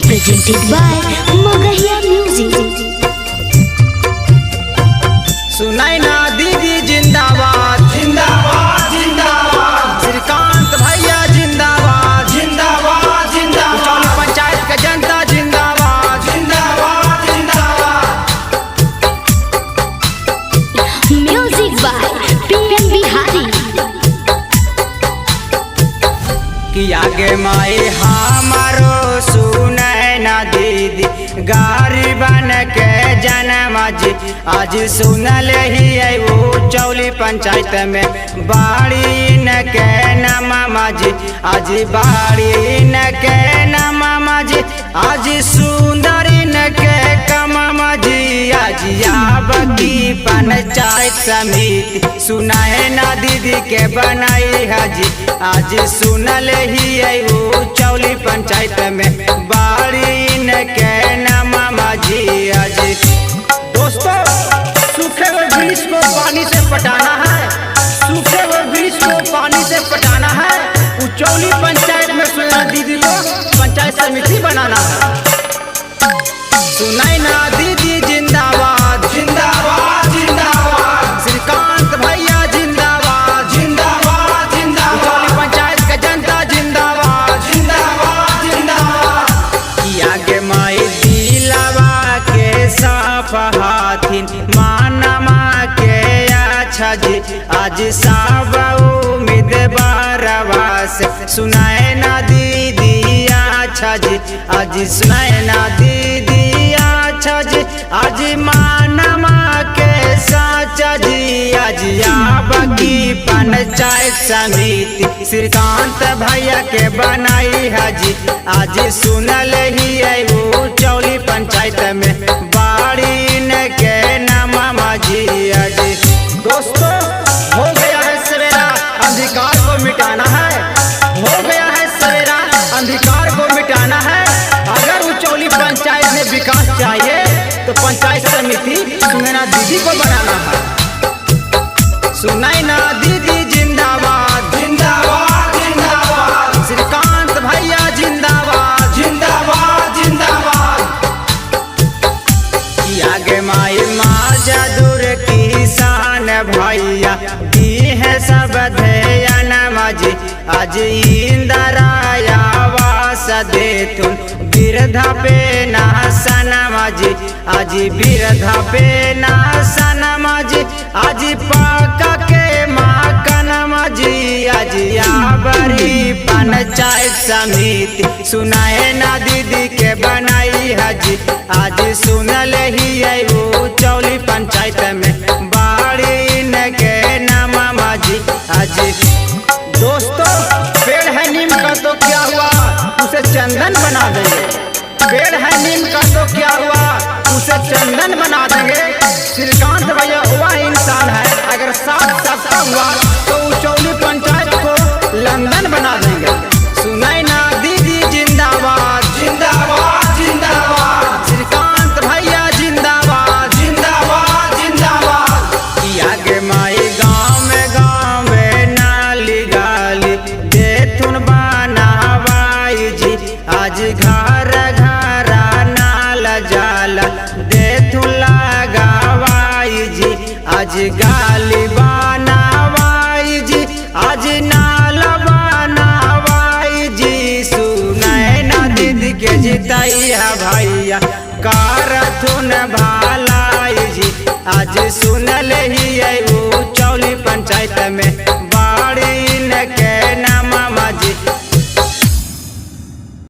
presented by Magahiya Music। सुनाई ना दीदी जिंदाबाद जिंदाबाद जिंदाबाद श्रीकांत भैया जिंदाबाद जिंदाबाद जिंदाबाद चौली पंचायत का जनता जिंदाबाद जिंदाबाद जिंदाबाद Music by PM Bihari। कि आगे माई हमारो सुनाई ना दीदी गरीबन के जन्म आज सुनल ही है वो चौली पंचायत में बाड़ी न के नाम माजी आज बाड़ी न के नाम माजी आज सुंदरी न के कम माजी आज याबकी पंचायत समिति सुनाए ना दीदी के बनाई हाजी आज सुनल ही है वो चौली पंचायत में बाड़ी न के नाम माजी आज दोस्तों सूखे हुए वृक्ष को पानी से पटाना है, सूखे हुए वृक्ष को पानी से पटाना है। उचौली पंचायत में सुना दीदी को पंचायत समिति बनाना है। सुनाई ना दीदी जिंदाबाद जिंदाबाद जिंदाबाद श्रीकांत भैया जिंदाबाद जिंदाबाद जिंदाबाद उचौली पंचायत का जनता जिंदाबाद जिंदाबाद जिंदाबाद आगे माई दिलावा के साफ हाथिन मानमा के अच्छा जी आज सब उम्मीदवारवा से सुनाए ना दीदी अच्छा जी आज सुनाए ना दीदी अच्छा जी आज मानमा के साचा जी आज याबकी पंचायत समिति श्रीकांत भैया के बनाई हाजी आज सुनल ही है वो चौली पंचायत में बाड़ी न के नाम माजी आज दोस्तों हो गया है सवेरा अंधकार को मिटाना है, हो गया है सवेरा अंधकार को मिटाना है। अगर उचौली पंचायत में विकास चाहिए तो पंचायत समिति सुनैना दीदी को बनाना है। सुनैना दीदी जिंदाबाद जिंदाबाद जिंदाबाद श्रीकांत भैया जिंदाबाद जिंदाबाद जिंदाबाद आगे माई माजादुर किसान भैया दी है सब ध्यान माजी आज इंदराया वास देतुन बिरधा पे नासन माजी आज बिरधा पे नासन माजी आज पाका के माकन माजी आज याबरी पंचायत समिति सुनाए ना दीदी के बनाई हाजी आज सुनल ही है वो चौली पंचायत में बाड़ी न के नाम माजी आज दोस्तों पेड़ है नीम का तो क्या हुआ उसे चंदन बना देंगे, पेड़ है नीम का तो क्या हुआ उसे चंदन बना देंगे। श्रीकांत भैया वह इंसान है अगर साथ सबका हुआ तो उचौली पंचायत को लंदन बना देंगे। सुनाई ना दीदी जिंदाबाद जिंदाबाद जिंदाबाद श्रीकांत भैया जिंदाबाद जिंदाबाद जिंदाबाद आगे माई गाँव में नाली गाली देथुन बनावाई जी आज घर घर नाल जाला देथुन लगावाई जी आज गाली बनावाई जी आज नाल बनावाई जी सुनाए ना दीदी के जिताइया भैया कारथुन भालाई जी आज सुनल ही है वो चौली पंचायत में